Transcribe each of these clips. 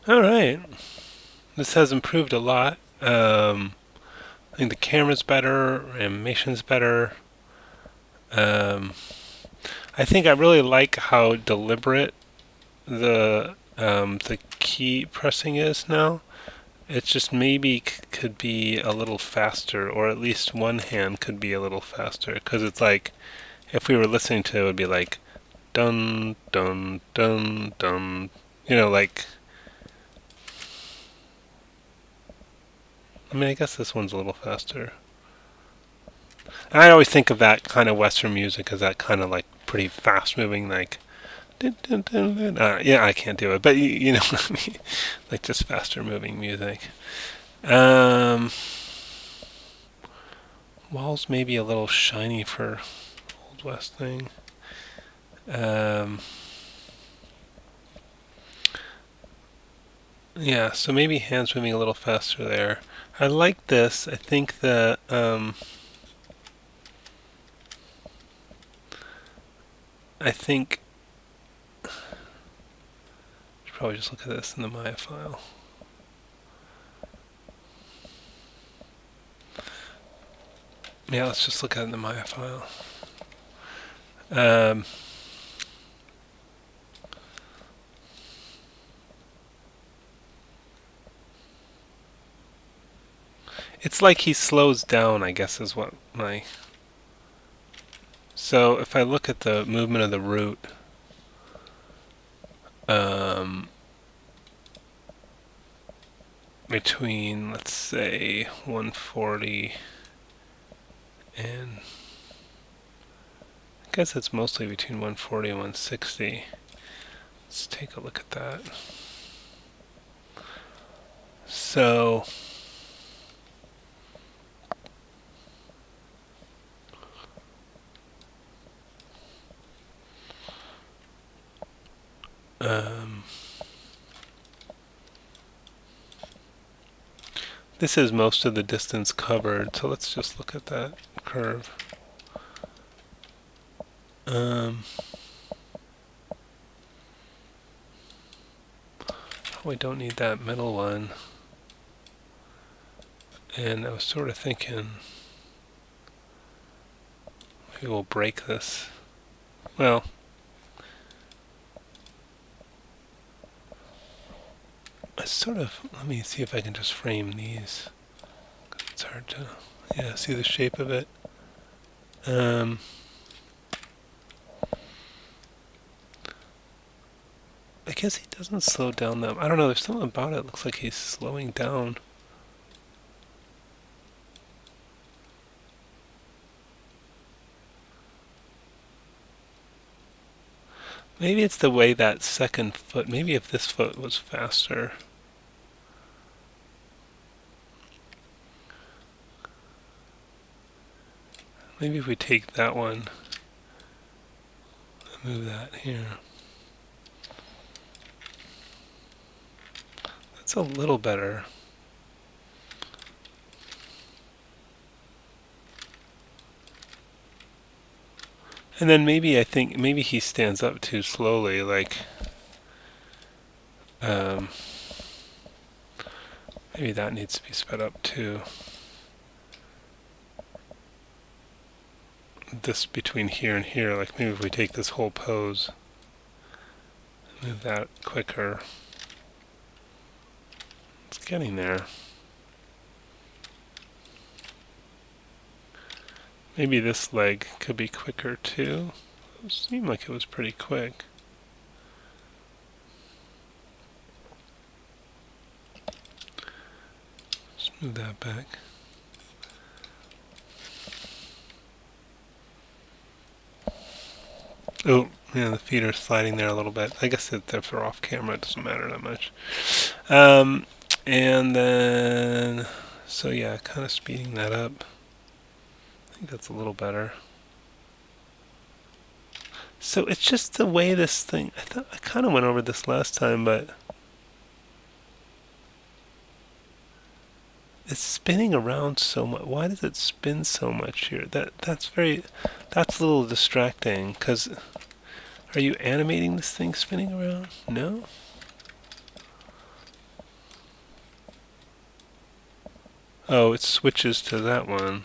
Alright. This has improved a lot. I think the camera's better, animation's better. Um, I think I really like how deliberate the key pressing is now. It's just maybe could be a little faster, or at least one hand could be a little faster, because it's like if we were listening to it, it would be like dun dun dun dun. Like I mean, I guess this one's a little faster. I always think of that kind of Western music as that kind of like pretty fast moving, like dun, dun, dun, dun. Yeah, I can't do it, but you know what I mean, like just faster moving music. Um, Walls maybe a little shiny for Old West thing. Um, yeah, so maybe hands moving a little faster there. I like this. I think I think should probably just look at this in the Maya file. Yeah, let's just look at it in the Maya file. Um, it's like he slows down, I guess, is what my. So if I look at the movement of the root, um, between, let's say, 140 and I guess it's mostly between 140 and 160. Let's take a look at that. So um, this is most of the distance covered. So let's just look at that curve. Um, we don't need that middle one. And I was sort of thinking maybe we'll break this. Well, let me see if I can just frame these. It's hard to, yeah, see the shape of it. Um, I guess he doesn't slow down that. I don't know. There's something about it. Looks like he's slowing down. Maybe it's the way that second foot. Maybe if this foot was faster. Maybe if we take that one and move that here. That's a little better. And then maybe I think maybe he stands up too slowly, like um, maybe that needs to be sped up too. This between here and here, like maybe if we take this whole pose, move that quicker. It's getting there. Maybe this leg could be quicker too. It seemed like it was pretty quick. Let's move that back. Oh, yeah, the feet are sliding there a little bit. I guess if they're off camera, it doesn't matter that much. And then, so yeah, kind of speeding that up. I think that's a little better. So it's just the way this thing, I thought I kind of went over this last time, but it's spinning around so much. Why does it spin so much here? That's a little distracting, because are you animating this thing spinning around? No? Oh, it switches to that one.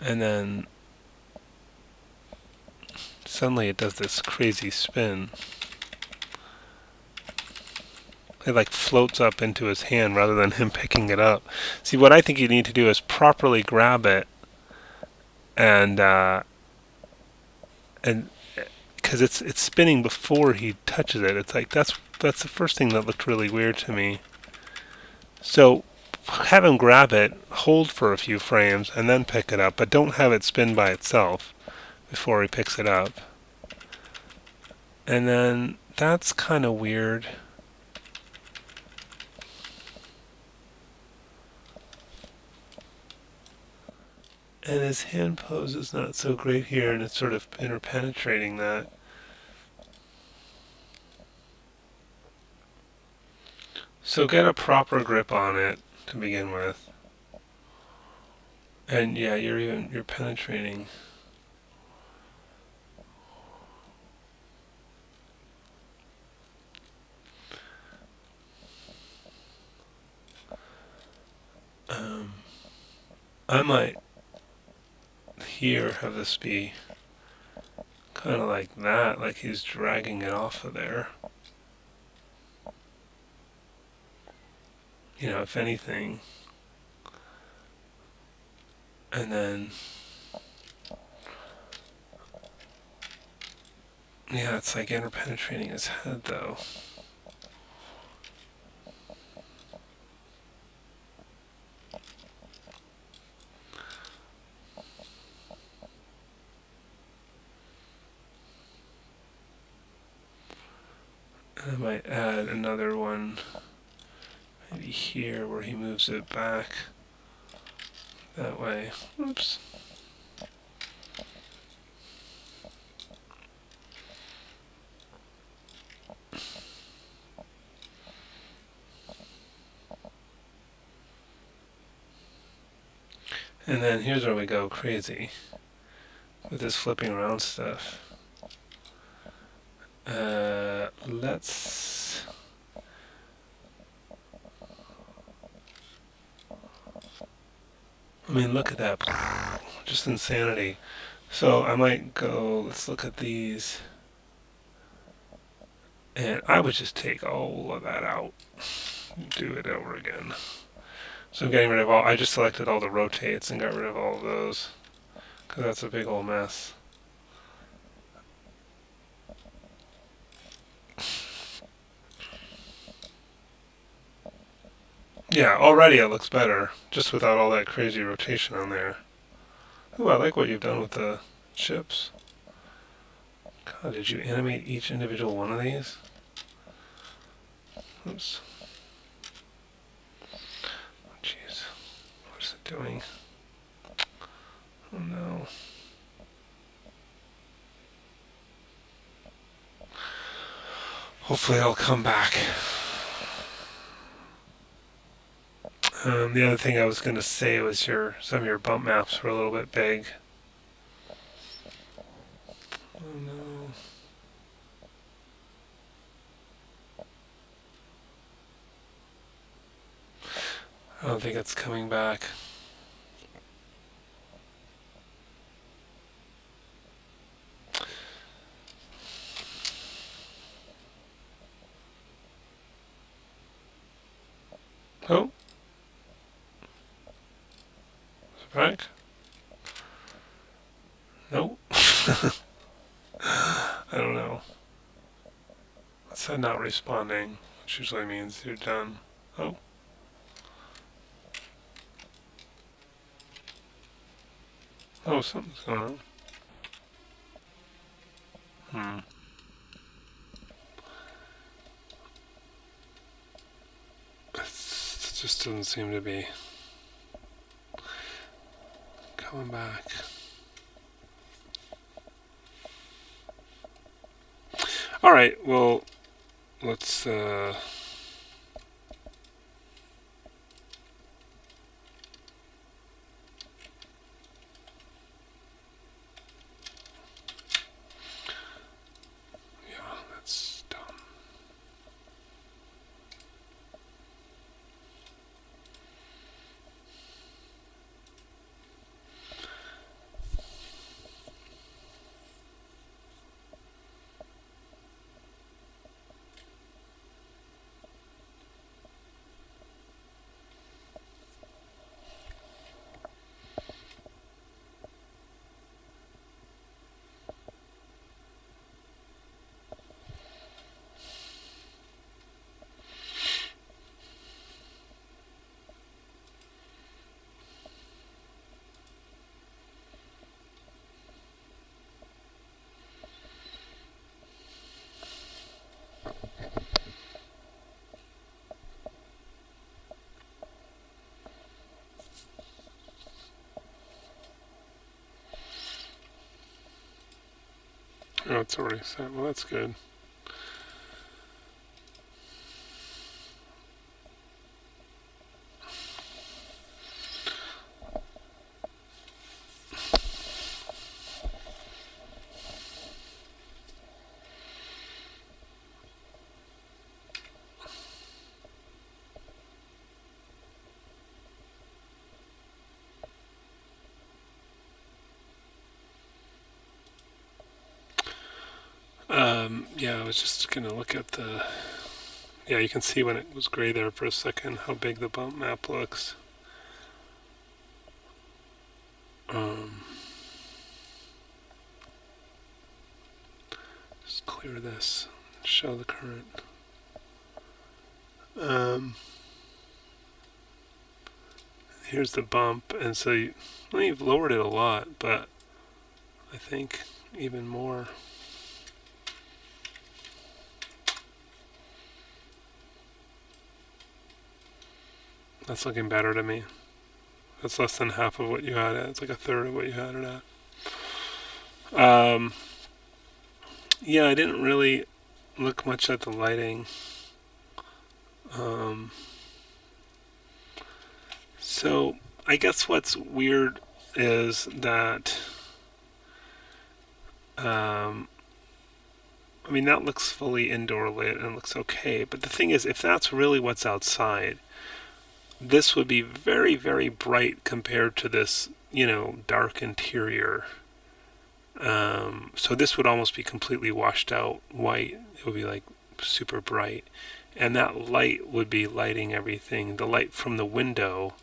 And then suddenly it does this crazy spin. It like floats up into his hand rather than him picking it up. See, what I think you need to do is properly grab it and because it's spinning before he touches it. It's like that's the first thing that looked really weird to me. So have him grab it, hold for a few frames, and then pick it up, but don't have it spin by itself before he picks it up. And then that's kind of weird. And his hand pose is not so great here, and it's sort of interpenetrating that. So get a proper grip on it to begin with. And yeah, you're penetrating. I might here have this be kind of like that, like he's dragging it off of there. You know, if anything. And then, yeah, it's like interpenetrating his head though. And I might add another one, maybe here where he moves it back that way. Oops. And then here's where we go crazy with this flipping around stuff. Let's... I mean, look at that. Just insanity. So I might go, let's look at these. And I would just take all of that out. Do it over again. So I'm getting rid of all, I just selected all the rotates and got rid of all of those. Because that's a big old mess. Yeah, already it looks better, just without all that crazy rotation on there. Ooh, I like what you've done with the chips. God, did you animate each individual one of these? Oops. Jeez. What is it doing? Oh no. Hopefully it'll come back. The other thing I was going to say was some of your bump maps were a little bit big. Oh no. I don't think it's coming back. Oh. Is it back? Nope. I don't know. It said not responding, which usually means you're done. Oh. Oh, something's going on. It just doesn't seem to be coming back. All right, well, let's yeah, that's done. Oh, it's already set. Well, that's good. Yeah, I was just gonna look at the. Yeah, you can see when it was gray there for a second how big the bump map looks. Just clear this. Show the current. Here's the bump, and so you've lowered it a lot, but I think even more. That's looking better to me. That's less than half of what you had it. It's like a third of what you had it at. Yeah, I didn't really look much at the lighting. So I guess what's weird is that, I mean, that looks fully indoor lit and looks okay. But the thing is, if that's really what's outside, this would be very, very bright compared to this, dark interior. So this would almost be completely washed out white. It would be like super bright. And that light would be lighting everything. The light from the window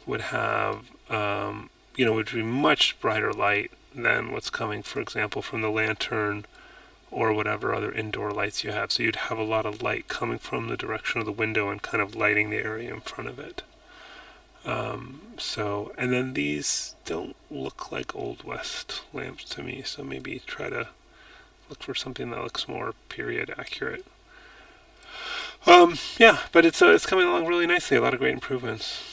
would have, would be much brighter light than what's coming, for example, from the lantern or whatever other indoor lights you have. So you'd have a lot of light coming from the direction of the window and kind of lighting the area in front of it. And then these don't look like Old West lamps to me, so maybe try to look for something that looks more period accurate. Yeah, but it's coming along really nicely. A lot of great improvements.